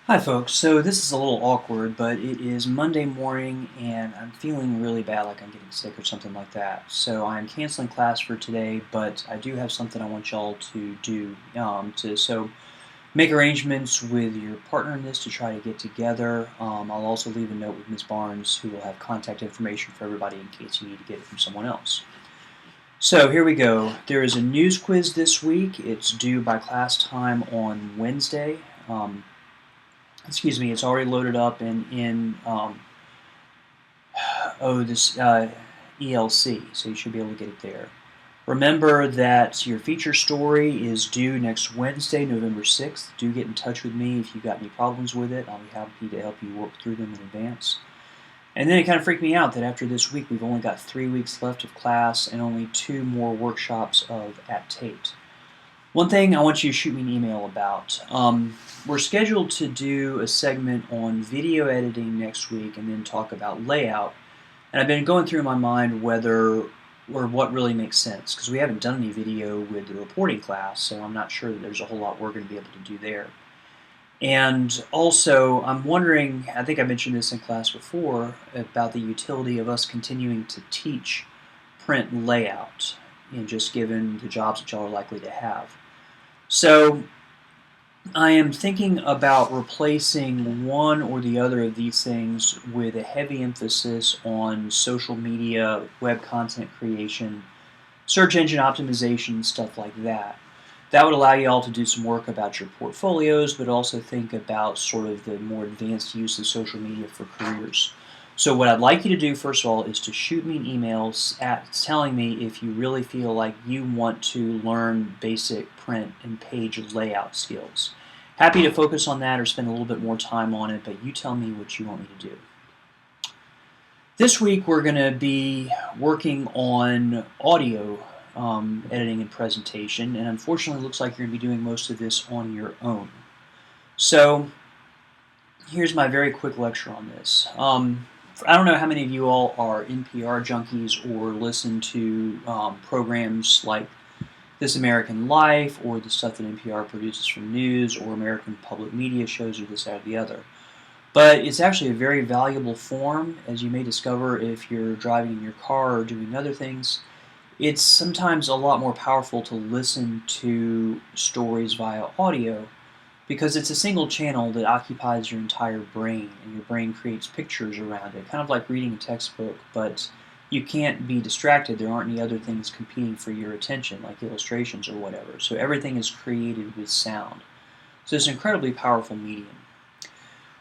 Hi folks, so this is a little awkward, but it is Monday morning and I'm feeling really bad, like I'm getting sick or something like that. So I'm canceling class for today, but I do have something I want y'all to do. So make arrangements with your partner in this to try to get together. I'll also leave a note with Ms. Barnes, who will have contact information for everybody in case you need to get it from someone else. So here we go. There is a news quiz this week. It's due by class time on Wednesday. It's already loaded up in this ELC, so you should be able to get it there. Remember that your feature story is due next Wednesday, November 6th. Do get in touch with me if you've got any problems with it. I'll be happy to help you work through them in advance. And then it kind of freaked me out that after this week, we've only got 3 weeks left of class and only 2 more workshops of at Tate. One thing I want you to shoot me an email about. We're scheduled to do a segment on video editing next week and then talk about layout. And I've been going through in my mind whether or what really makes sense, because we haven't done any video with the reporting class, so I'm not sure that there's a whole lot we're going to be able to do there. And also, I'm wondering, I think I mentioned this in class before, about the utility of us continuing to teach print layout, just given the jobs that y'all are likely to have. So I am thinking about replacing one or the other of these things with a heavy emphasis on social media, web content creation, search engine optimization, stuff like that. That would allow you all to do some work about your portfolios, but also think about sort of the more advanced use of social media for careers. So what I'd like you to do, first of all, is to shoot me an email telling me if you really feel like you want to learn basic print and page layout skills. Happy to focus on that or spend a little bit more time on it, but you tell me what you want me to do. This week we're going to be working on audio editing and presentation, and unfortunately it looks like you're going to be doing most of this on your own. So here's my very quick lecture on this. I don't know how many of you all are NPR junkies or listen to programs like This American Life or the stuff that NPR produces from news or American public media shows or this, that, or the other. But it's actually a very valuable form, as you may discover if you're driving in your car or doing other things. It's sometimes a lot more powerful to listen to stories via audio because it's a single channel that occupies your entire brain, and your brain creates pictures around it, kind of like reading a textbook, but you can't be distracted. There aren't any other things competing for your attention, like illustrations or whatever. So everything is created with sound. So it's an incredibly powerful medium.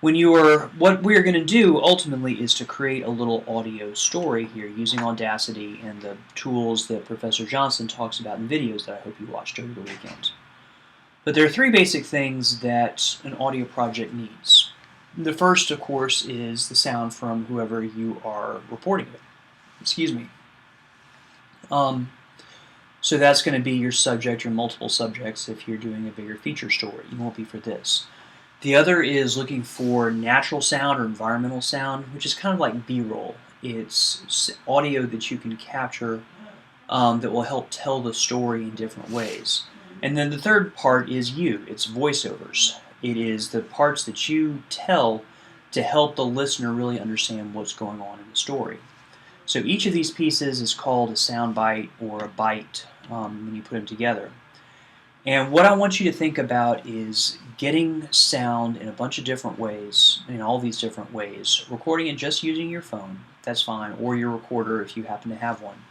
What we're going to do ultimately is to create a little audio story here using Audacity and the tools that Professor Johnson talks about in videos that I hope you watched over the weekend. But there are 3 basic things that an audio project needs. The first, of course, is the sound from whoever you are reporting with. Excuse me. So that's going to be your subject or multiple subjects if you're doing a bigger feature story. You won't be for this. The other is looking for natural sound or environmental sound, which is kind of like B-roll. It's audio that you can capture that will help tell the story in different ways. And then the third part is it's voiceovers. It is the parts that you tell to help the listener really understand what's going on in the story. So each of these pieces is called a sound bite or a bite when you put them together. And what I want you to think about is getting sound in a bunch of different ways, in all these different ways. Recording it just using your phone, that's fine, or your recorder if you happen to have one.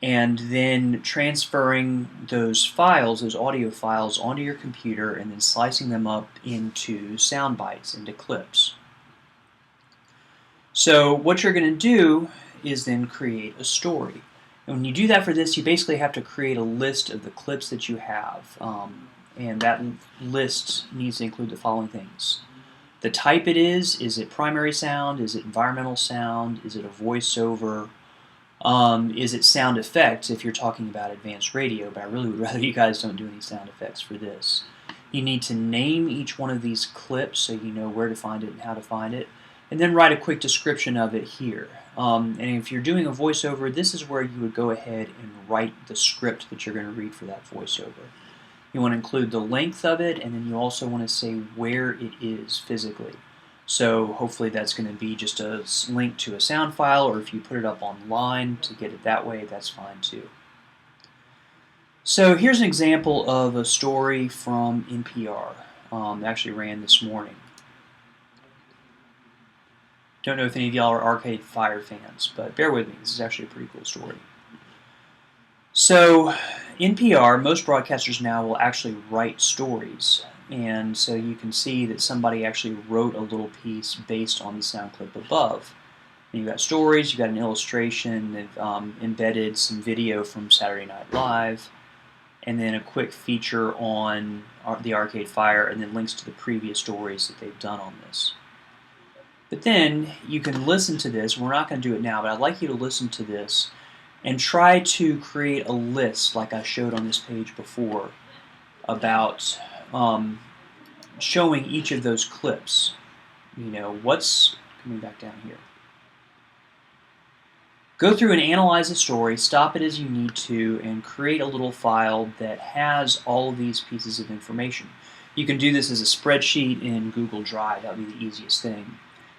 And then transferring those files, those audio files, onto your computer and then slicing them up into sound bites, into clips. So what you're going to do is then create a story. And when you do that for this, you basically have to create a list of the clips that you have. And that list needs to include the following things. The type is it primary sound? Is it environmental sound? Is it a voiceover? Is it sound effects if you're talking about advanced radio? But I really would rather you guys don't do any sound effects for this. You need to name each one of these clips so you know where to find it and how to find it. And then write a quick description of it here. And if you're doing a voiceover, this is where you would go ahead and write the script that you're going to read for that voiceover. You want to include the length of it, and then you also want to say where it is physically. So hopefully that's going to be just a link to a sound file, or if you put it up online to get it that way, that's fine too. So here's an example of a story from NPR. That actually ran this morning. Don't know if any of y'all are Arcade Fire fans, but bear with me. This is actually a pretty cool story. So NPR, most broadcasters now will actually write stories. And so you can see that somebody actually wrote a little piece based on the sound clip above. And you've got stories, you've got an illustration, they've embedded some video from Saturday Night Live, and then a quick feature on the Arcade Fire, and then links to the previous stories that they've done on this. But then you can listen to this. We're not going to do it now, but I'd like you to listen to this and try to create a list like I showed on this page before about showing each of those clips. You know, what's coming back down here. Go through and analyze the story, stop it as you need to, and create a little file that has all of these pieces of information. You can do this as a spreadsheet in Google Drive. That would be the easiest thing.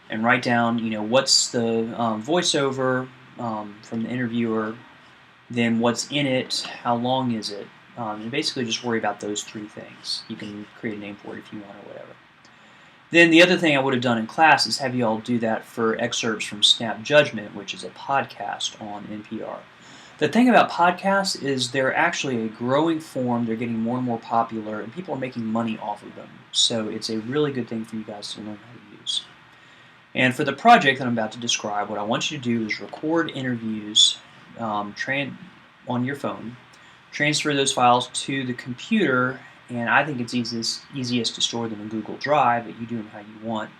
And write down, you know, what's the voiceover from the interviewer, then what's in it, how long is it, and basically just worry about those three things. You can create a name for it if you want or whatever. Then the other thing I would have done in class is have you all do that for excerpts from Snap Judgment, which is a podcast on NPR. The thing about podcasts is they're actually a growing form. They're getting more and more popular, and people are making money off of them. So it's a really good thing for you guys to learn how to use. And for the project that I'm about to describe, what I want you to do is record interviews on your phone, transfer those files to the computer, and I think it's easiest to store them in Google Drive, but you do them how you want.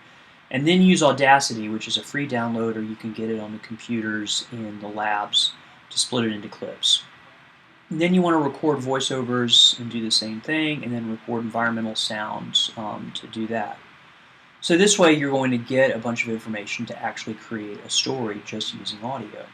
And then use Audacity, which is a free download, or you can get it on the computers in the labs to split it into clips. And then you want to record voiceovers and do the same thing, and then record environmental sounds to do that. So this way you're going to get a bunch of information to actually create a story just using audio.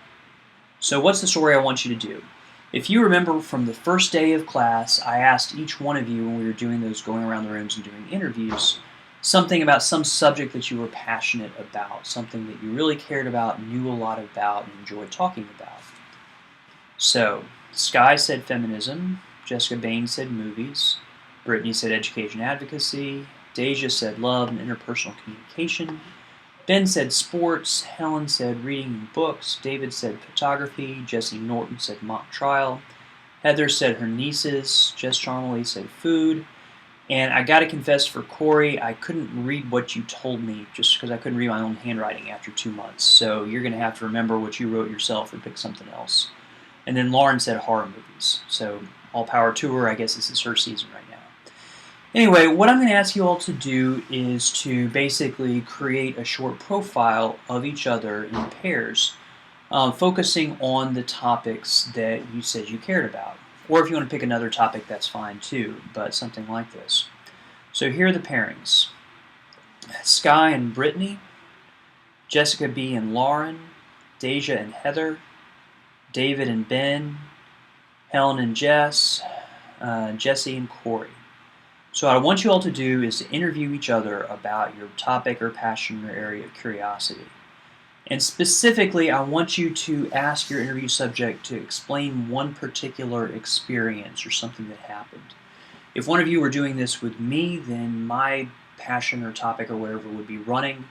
So what's the story I want you to do? If you remember from the first day of class, I asked each one of you when we were doing those going around the rooms and doing interviews, something about some subject that you were passionate about, something that you really cared about, knew a lot about, and enjoyed talking about. So, Sky said feminism, Jessica Bain said movies, Brittany said education advocacy, Deja said love and interpersonal communication, Ben said sports, Helen said reading and books, David said photography, Jesse Norton said mock trial, Heather said her nieces, Jess Charmley said food, and I gotta confess for Corey, I couldn't read what you told me just because I couldn't read my own handwriting after 2 months, so you're gonna have to remember what you wrote yourself or pick something else. And then Lauren said horror movies, so all power to her. I guess this is her season right now. Anyway, what I'm going to ask you all to do is to basically create a short profile of each other in pairs, focusing on the topics that you said you cared about. Or if you want to pick another topic, that's fine too, but something like this. So here are the pairings. Sky and Brittany, Jessica B. and Lauren, Deja and Heather, David and Ben, Helen and Jess, Jesse and Corey. So what I want you all to do is to interview each other about your topic or passion or area of curiosity. And specifically, I want you to ask your interview subject to explain one particular experience or something that happened. If one of you were doing this with me, then my passion or topic or whatever would be running,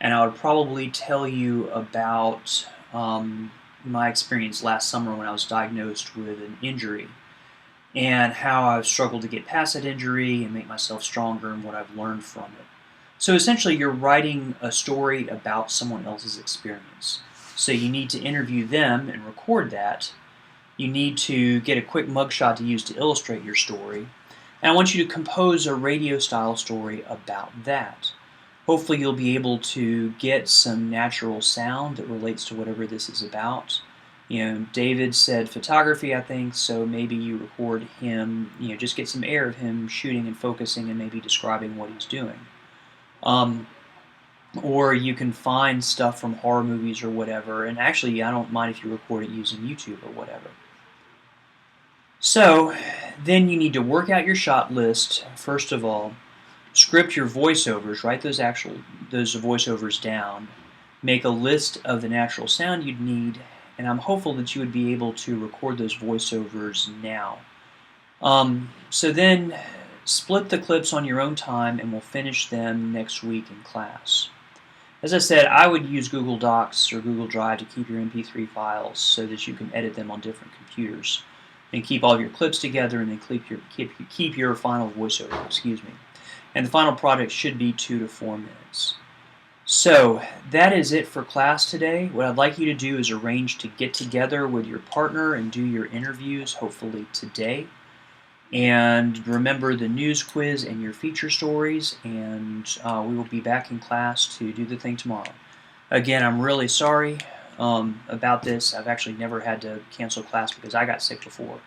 and I would probably tell you about my experience last summer when I was diagnosed with an injury, and how I've struggled to get past that injury and make myself stronger and what I've learned from it. So essentially you're writing a story about someone else's experience. So you need to interview them and record that. You need to get a quick mugshot to use to illustrate your story. And I want you to compose a radio style story about that. Hopefully you'll be able to get some natural sound that relates to whatever this is about. You know, David said photography, I think, so maybe you record him, you know, just get some air of him shooting and focusing and maybe describing what he's doing. Or you can find stuff from horror movies or whatever, and actually I don't mind if you record it using YouTube or whatever. So then you need to work out your shot list, first of all. Script your voiceovers, write those voiceovers down, make a list of the natural sound you'd need, and I'm hopeful that you would be able to record those voiceovers now. So then split the clips on your own time and we'll finish them next week in class. As I said, I would use Google Docs or Google Drive to keep your MP3 files so that you can edit them on different computers and keep all of your clips together and then keep your final voiceover, excuse me. And the final product should be 2 to 4 minutes. So that is it for class today. What I'd like you to do is arrange to get together with your partner and do your interviews, hopefully today. And remember the news quiz and your feature stories, and we will be back in class to do the thing tomorrow. Again, I'm really sorry about this. I've actually never had to cancel class because I got sick before,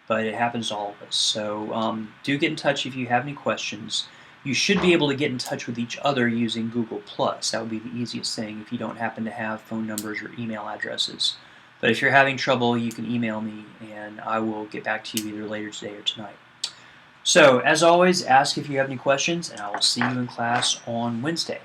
but it happens to all of us. So do get in touch if you have any questions. You should be able to get in touch with each other using Google+. That would be the easiest thing if you don't happen to have phone numbers or email addresses. But if you're having trouble, you can email me, and I will get back to you either later today or tonight. So, as always, ask if you have any questions, and I will see you in class on Wednesday.